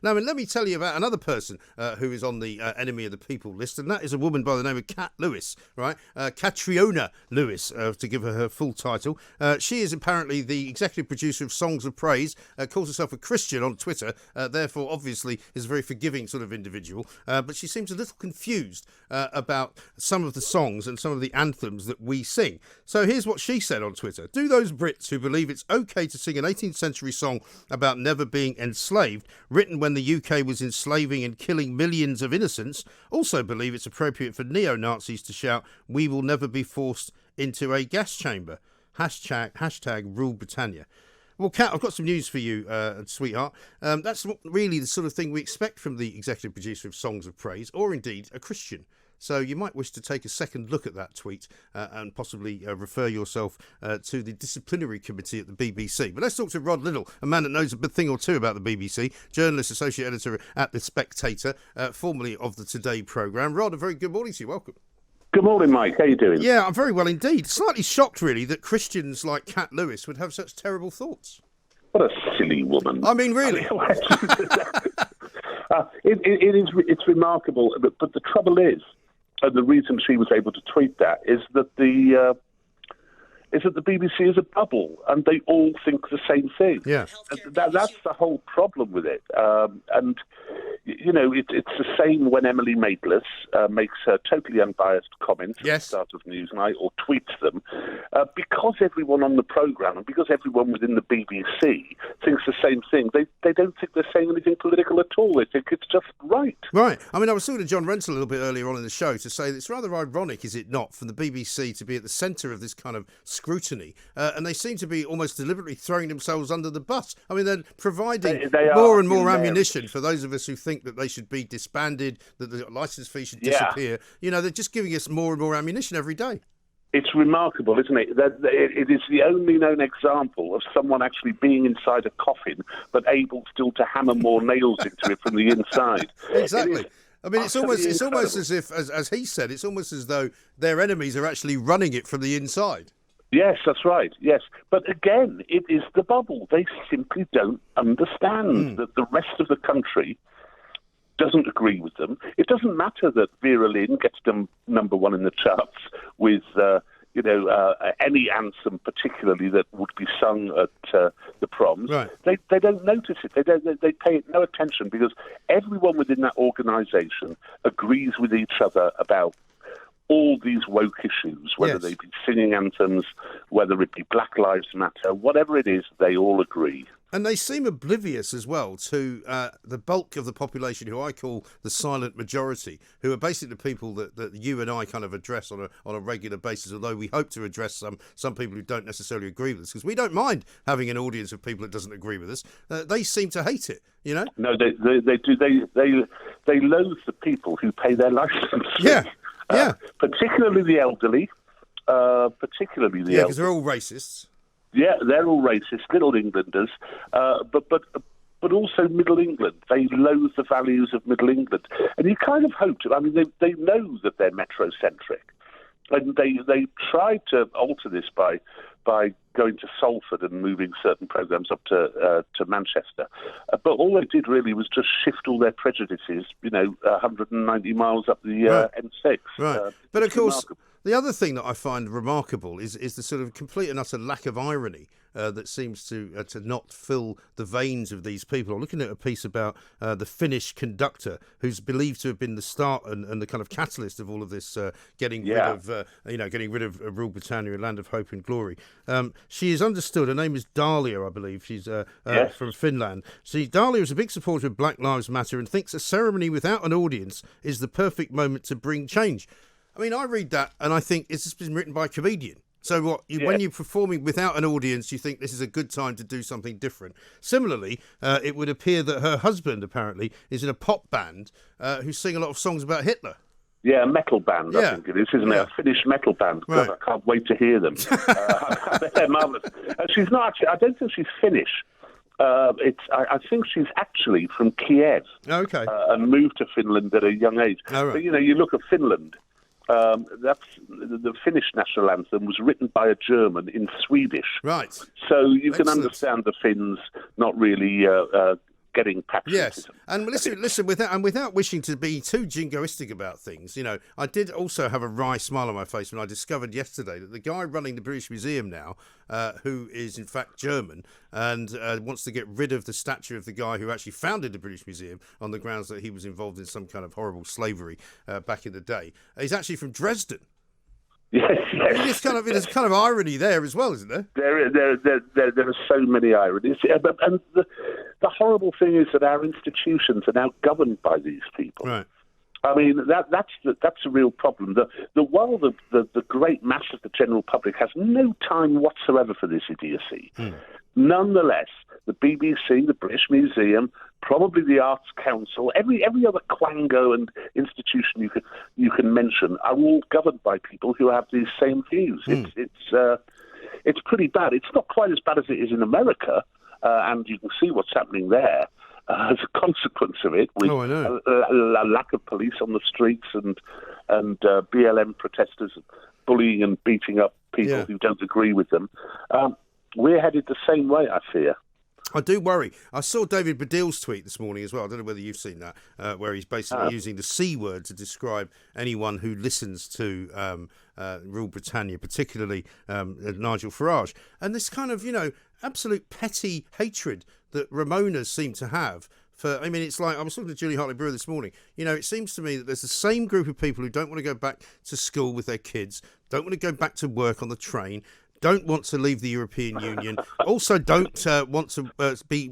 Now, let me tell you about another person who is on the enemy of the people list, and that is a woman by the name of Cat Lewis, right? Catriona Lewis, to give her full title. She is apparently the executive producer of Songs of Praise, calls herself a Christian on Twitter, therefore obviously is a very forgiving sort of individual, but she seems a little confused about some of the songs and some of the anthems that we sing. So here's what she said on Twitter. Do those Brits who believe it's okay to sing an 18th century song about never being enslaved, written when the UK was enslaving and killing millions of innocents, also believe it's appropriate for neo-Nazis to shout, "We will never be forced into a gas chamber"? Hashtag Rule Britannia. Well, Kat, I've got some news for you, sweetheart. That's not really the sort of thing we expect from the executive producer of Songs of Praise, or indeed a Christian. So you might wish to take a second look at that tweet and possibly refer yourself to the disciplinary committee at the BBC. But let's talk to Rod Liddle, a man that knows a thing or two about the BBC, journalist, associate editor at The Spectator, formerly of the Today programme. Rod, a very good morning to you. Welcome. Good morning, Mike. How are you doing? Yeah, I'm very well indeed. Slightly shocked, really, that Christians like Cat Lewis would have such terrible thoughts. What a silly woman. I mean, really. It's remarkable, but the trouble is, and the reason she was able to tweet that is that the BBC is a bubble, and they all think the same thing. Yeah, that's the whole problem with it. And you know, it's the same when Emily Maitlis makes her totally unbiased comments at the start of Newsnight or tweets them, because everyone on the programme and because everyone within the BBC thinks the same thing. They don't think they're saying anything political at all. They think it's just right. Right. I mean, I was talking to John Rentoul a little bit earlier on in the show to say that it's rather ironic, is it not, for the BBC to be at the centre of this kind of scrutiny, and they seem to be almost deliberately throwing themselves under the bus. I mean, they're providing more and more ammunition for those of us who think that they should be disbanded, that the licence fee should disappear. Yeah. You know, they're just giving us more and more ammunition every day. It's remarkable, isn't it? It is the only known example of someone actually being inside a coffin, but able still to hammer more nails into it from the inside. Exactly. I mean, it's almost as if, as he said, it's almost as though their enemies are actually running it from the inside. Yes, that's right, yes. But again, it is the bubble. They simply don't understand that the rest of the country doesn't agree with them. It doesn't matter that Vera Lynn gets them number one in the charts with, any anthem particularly that would be sung at the proms. Right. They don't notice it. They pay it no attention because everyone within that organisation agrees with each other about all these woke issues, whether they be singing anthems, whether it be Black Lives Matter, whatever it is, they all agree. And they seem oblivious as well to the bulk of the population, who I call the silent majority, who are basically the people that you and I kind of address on a regular basis, although we hope to address some people who don't necessarily agree with us, because we don't mind having an audience of people that doesn't agree with us. They seem to hate it, you know? No, they do. They loathe the people who pay their licence. Yeah. Particularly the elderly. Because they're all racists. Yeah, they're all racist, Little Englanders, but also Middle England. They loathe the values of Middle England. And you kind of hope to, I mean, they know that they're metrocentric. And they tried to alter this by going to Salford and moving certain programmes up to Manchester. But all they did really was just shift all their prejudices, 190 miles up the M6. Right. But of course, the other thing that I find remarkable is the sort of complete and utter lack of irony that seems to not fill the veins of these people. I'm looking at a piece about the Finnish conductor who's believed to have been the start and the kind of catalyst of all of this getting rid of Rule Britannia, Land of Hope and Glory. She is understood. Her name is Dahlia, I believe. She's from Finland. Dahlia is a big supporter of Black Lives Matter and thinks a ceremony without an audience is the perfect moment to bring change. I mean, I read that and I think it's just been written by a comedian. So when you're performing without an audience, you think this is a good time to do something different. Similarly, it would appear that her husband, apparently, is in a pop band who sing a lot of songs about Hitler. Yeah, a metal band, I think it is, isn't it? A Finnish metal band. Right. God, I can't wait to hear them. They're marvellous. She's not actually, I don't think she's Finnish. I think she's actually from Kiev. Okay. And moved to Finland at a young age. Oh, right. But, you look at Finland. That's the Finnish national anthem was written by a German in Swedish. Right. So you can understand the Finns not really getting Yes, patriotism. and listen, without wishing to be too jingoistic about things, I did also have a wry smile on my face when I discovered yesterday that the guy running the British Museum now, who is in fact German and wants to get rid of the statue of the guy who actually founded the British Museum on the grounds that he was involved in some kind of horrible slavery back in the day, is actually from Dresden. Yes. There's kind of irony there as well, isn't there? There are so many ironies, and the horrible thing is that our institutions are now governed by these people. Right. I mean, that's a real problem. While the great mass of the general public has no time whatsoever for this idiocy, nonetheless, the BBC, the British Museum, probably the Arts Council, every other quango and institution you can mention are all governed by people who have these same views. It's pretty bad. It's not quite as bad as it is in America, and you can see what's happening there. As a consequence of it, with a lack of police on the streets and BLM protesters bullying and beating up people who don't agree with them, we're headed the same way, I fear. I do worry. I saw David Baddiel's tweet this morning as well. I don't know whether you've seen that, where he's basically using the C word to describe anyone who listens to Rule Britannia, particularly Nigel Farage. And this kind of, absolute petty hatred that Ramonas seem to have it's like, I was talking to Julie Hartley-Brewer this morning. It seems to me that there's the same group of people who don't want to go back to school with their kids, don't want to go back to work on the train, don't want to leave the European Union, also don't want to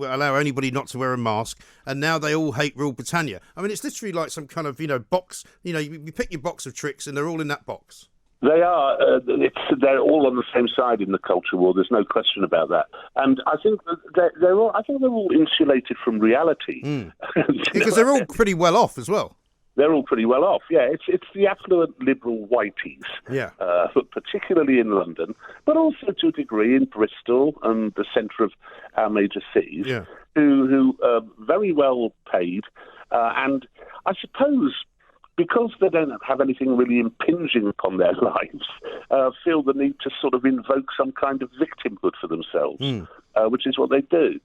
allow anybody not to wear a mask, and now they all hate Rule Britannia. I mean, it's literally like some kind of, box, you pick your box of tricks and they're all in that box. They are. They're all on the same side in the culture war. There's no question about that. And I think they're all insulated from reality. Because they're all pretty well off as well. They're all pretty well off. Yeah, it's the affluent liberal whiteys. Yeah. Particularly in London, but also to a degree in Bristol and the centre of our major cities, who are very well paid, and I suppose, because they don't have anything really impinging upon their lives, feel the need to sort of invoke some kind of victimhood for themselves, which is what they do.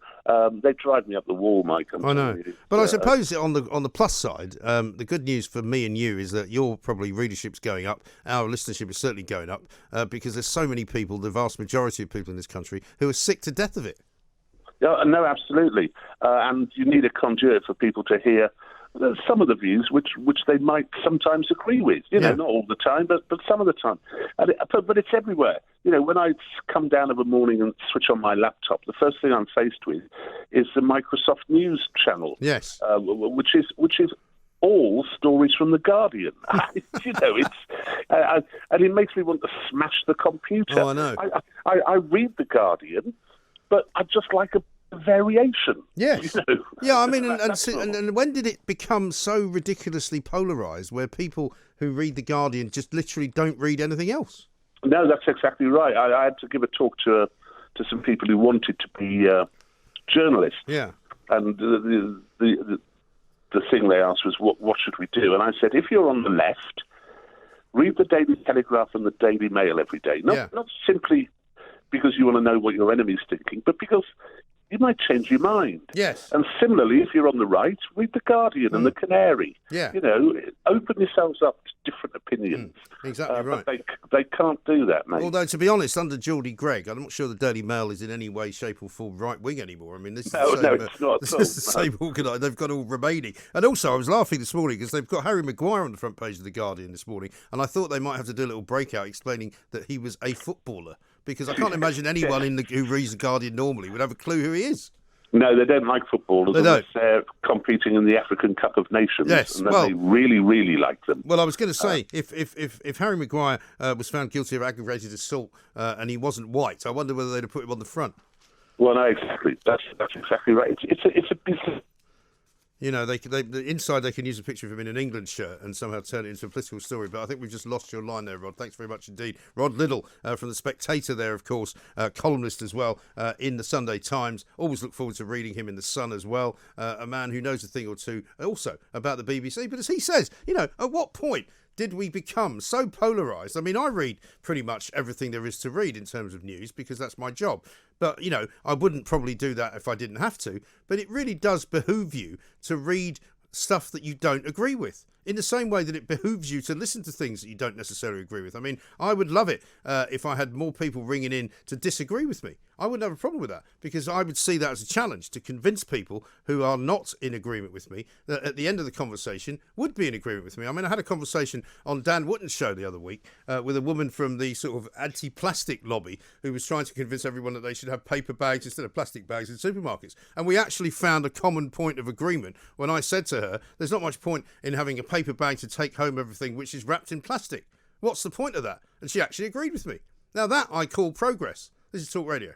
They drive me up the wall, Mike. I know. But I suppose on the plus side, the good news for me and you is that your probably readership's going up. Our listenership is certainly going up because there's so many people, the vast majority of people in this country, who are sick to death of it. No, absolutely. And you need a conduit for people to hear some of the views which they might sometimes agree with, not all the time, but some of the time. But it's everywhere. When I come down of a morning and switch on my laptop, the first thing I'm faced with is the Microsoft News channel. Yes. Which is all stories from The Guardian. It's and it makes me want to smash the computer. Oh, I know. I read The Guardian, but I just like a variation. Yes. Yeah, I mean, and when did it become so ridiculously polarised where people who read The Guardian just literally don't read anything else? No, that's exactly right. I had to give a talk to some people who wanted to be journalists. Yeah. And the thing they asked was, what should we do? And I said, if you're on the left, read the Daily Telegraph and the Daily Mail every day. Not simply because you want to know what your enemy's thinking, but because you might change your mind. Yes. And similarly, if you're on the right, read The Guardian and The Canary. Yeah. Open yourselves up to different opinions. Exactly right. But they can't do that, mate. Although, to be honest, under Geordie Greig, I'm not sure the Daily Mail is in any way, shape or form right-wing anymore. I mean, this is it's not. This is the same organisation. They've got all remaining. And also, I was laughing this morning because they've got Harry Maguire on the front page of The Guardian this morning, and I thought they might have to do a little breakout explaining that he was a footballer, because I can't imagine anyone who reads The Guardian normally would have a clue who he is. No, they don't like footballers unless they're competing in the African Cup of Nations. Yes, and then they really, really like them. Well, I was going to say, if Harry Maguire was found guilty of aggravated assault and he wasn't white, I wonder whether they'd have put him on the front. Well, no, exactly. That's exactly right. It's a business. The inside they can use a picture of him in an England shirt and somehow turn it into a political story. But I think we've just lost your line there, Rod. Thanks very much indeed. Rod Liddle from The Spectator there, of course, columnist as well in the Sunday Times. Always look forward to reading him in The Sun as well. A man who knows a thing or two also about the BBC. But as he says, at what point did we become so polarised? I mean, I read pretty much everything there is to read in terms of news because that's my job. But, you know, I wouldn't probably do that if I didn't have to. But it really does behoove you to read stuff that you don't agree with, in the same way that it behooves you to listen to things that you don't necessarily agree with. I mean, I would love it if I had more people ringing in to disagree with me. I wouldn't have a problem with that, because I would see that as a challenge to convince people who are not in agreement with me that at the end of the conversation would be in agreement with me. I mean, I had a conversation on Dan Wootton's show the other week with a woman from the sort of anti-plastic lobby who was trying to convince everyone that they should have paper bags instead of plastic bags in supermarkets. And we actually found a common point of agreement when I said to her, there's not much point in having a paper bag to take home everything which is wrapped in plastic. What's the point of that? And she actually agreed with me. Now that I call progress. This is Talk Radio.